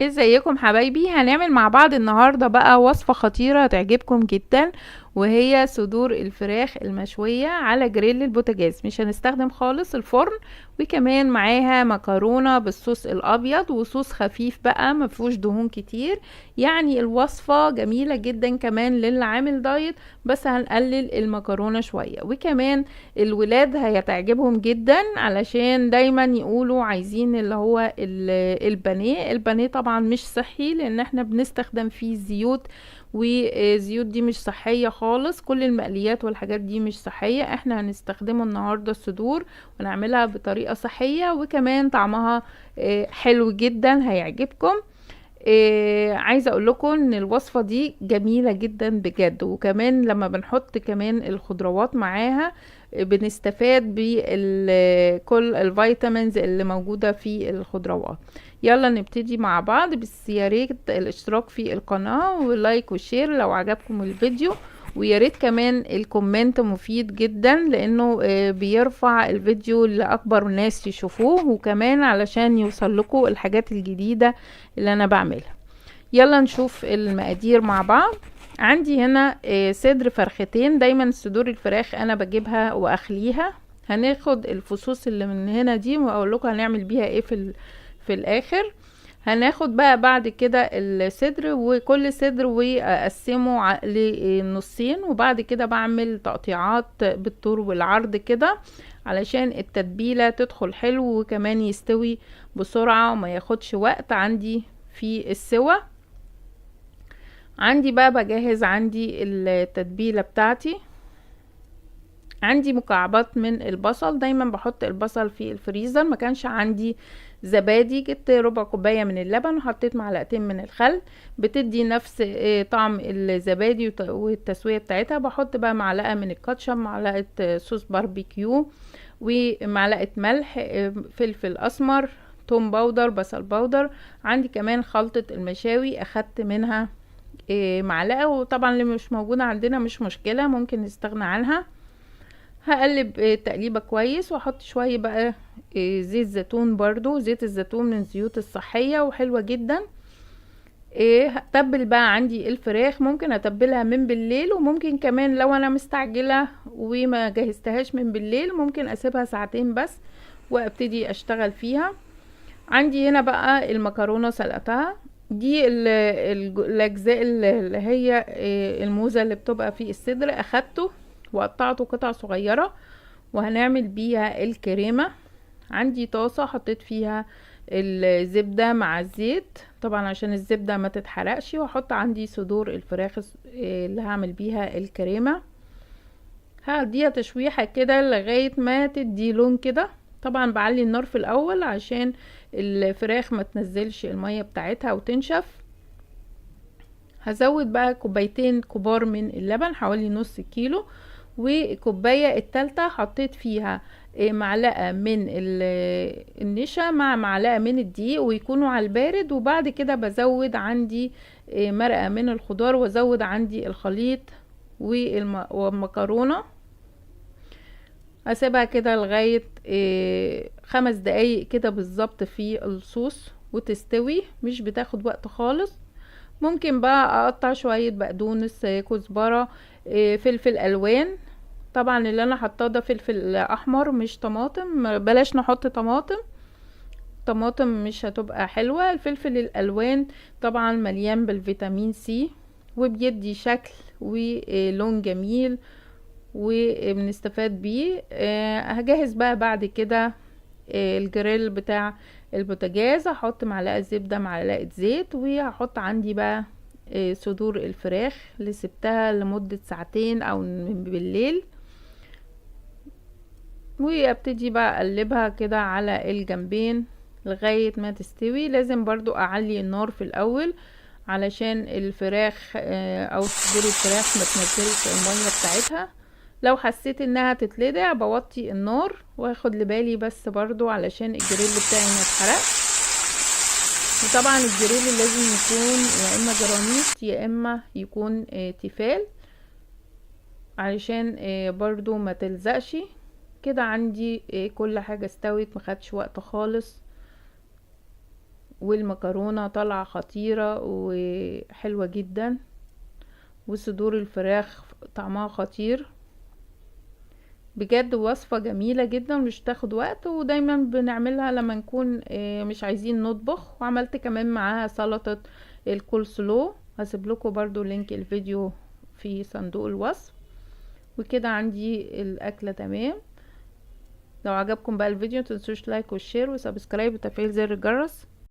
ازيكم حبايبي؟ هنعمل مع بعض النهاردة بقى وصفة خطيرة هتعجبكم جدا، وهي صدور الفراخ المشوية على جريل البوتاجاز. مش هنستخدم خالص الفرن. وكمان معاها مكرونة بالصوص الابيض، وصوص خفيف بقى مفيهوش دهون كتير. يعني الوصفة جميلة جدا كمان للي عامل دايت، بس هنقلل المكرونة شوية. وكمان الولاد هيتعجبهم جدا، علشان دايما يقولوا عايزين اللي هو البانيه. البانيه طبعا مش صحي، لان احنا بنستخدم فيه زيوت، والزيوت دي مش صحية خالص. كل المقليات والحاجات دي مش صحية. احنا هنستخدمه النهاردة الصدور، ونعملها بطريقة صحية، وكمان طعمها حلو جدا هيعجبكم. عايزة اقول لكم ان الوصفة دي جميلة جدا بجد، وكمان لما بنحط كمان الخضروات معاها بنستفاد بكل الفيتامينز اللي موجودة في الخضروات. يلا نبتدي مع بعض، بس يا ريت الاشتراك في القناة ولايك وشير لو عجبكم الفيديو. ويا ريت كمان الكومنت مفيد جدا، لانه بيرفع الفيديو لاكبر ناس يشوفوه، وكمان علشان يوصل لكم الحاجات الجديدة اللي انا بعملها. يلا نشوف المقادير مع بعض. عندي هنا صدر فرختين. دايما صدور الفراخ انا بجيبها واخليها. هناخد الفصوص اللي من هنا دي، واقول لكم هنعمل بيها ايه في الاخر. هناخد بقى بعد كده الصدر، وكل صدر واقسمه لنصين، وبعد كده بعمل تقطيعات بالطول والعرض كده، علشان التتبيلة تدخل حلو، وكمان يستوي بسرعة وما ياخدش وقت عندي في السوى. عندي بقى بجهز عندي التتبيلة بتاعتي. عندي مكعبات من البصل. دايما بحط البصل في الفريزر. ما كانش عندي زبادي، جبت ربع كوباية من اللبن وحطيت معلقتين من الخل، بتدي نفس طعم الزبادي والتسوية بتاعتها. بحط بقى معلقة من الكاتشب، معلقة صوص باربيكيو، ومعلقة ملح، فلفل اسمر، توم باودر، بصل باودر. عندي كمان خلطة المشاوي اخدت منها معلقة، وطبعا اللي مش موجودة عندنا مش مشكلة، ممكن نستغنى عنها. هقلب تقليبة كويس، واحط شوية بقى زيت زيتون. برضو زيت الزيتون من الزيوت الصحية وحلوة جدا. هتبل بقى عندي الفراخ. ممكن اتبلها من بالليل، وممكن كمان لو انا مستعجلة وما جهزتهاش من بالليل ممكن اسيبها ساعتين بس وابتدي اشتغل فيها. عندي هنا بقى المكرونة سلقتها. دي الاجزاء اللي هي الموزة اللي بتبقى في الصدر اخدته وقطعته قطع صغيرة، وهنعمل بيها الكريمة. عندي طاسة حطيت فيها الزبدة مع الزيت طبعا عشان الزبدة ما تتحرقش، واحط عندي صدور الفراخ اللي هعمل بيها الكريمة. هديها تشويحة كده لغاية ما تدي لون كده. طبعا بعلي النار في الاول عشان الفراخ ما تنزلش المية بتاعتها وتنشف. هزود بقى كوبايتين كبار من اللبن، حوالي نص كيلو. وكوباية التالتة حطيت فيها معلقة من النشا مع معلقة من الدقيق، ويكونوا على البارد. وبعد كده بزود عندي مرقة من الخضار، وازود عندي الخليط والمكرونة. اسيبها كده لغاية 5 دقايق كده بالظبط في الصوص وتستوي، مش بتاخد وقت خالص. ممكن بقى اقطع شوية بقدونس، كزبرة، فلفل الوان. طبعا اللي انا حطاه ده فلفل احمر مش طماطم، بلاش نحط طماطم. طماطم مش هتبقى حلوة. الفلفل الالوان طبعا مليان بالفيتامين سي، وبيدي شكل ولون جميل وبنستفاد بيه. هجهز بقى بعد كده الجريل بتاع البوتاجاز. هحط معلقة زبدة، معلقة زيت، وهحط عندي بقى صدور الفراخ اللي سبتها لمدة ساعتين او من بالليل، وابتدي بقى اقلبها كده على الجنبين لغاية ما تستوي. لازم برضو اعلي النار في الاول علشان الفراخ او صدور الفراخ ما تنزلش المية بتاعتها. لو حسيت انها تتلدع بوطي النار واخد لبالي بس برضو علشان الجريل بتاعي ما يتحرقش. وطبعا الجريل لازم يكون يا اما جرانيت يا اما يكون تيفال، علشان برضو ما تلزقش كده. عندي كل حاجة استوت، مخدش وقت خالص. والمكرونة طالعة خطيرة وحلوة جدا، وصدور الفراخ طعمها خطير بجد. وصفة جميلة جدا مش تاخد وقت، ودايما بنعملها لما نكون مش عايزين نطبخ. وعملت كمان معاها سلطة الكول سلو، هسيب لكم برضو لينك الفيديو في صندوق الوصف. وكده عندي الاكلة تمام. لو عجبكم بقى الفيديو متنسوش لايك وشير وسبسكرايب وتفعيل زر الجرس.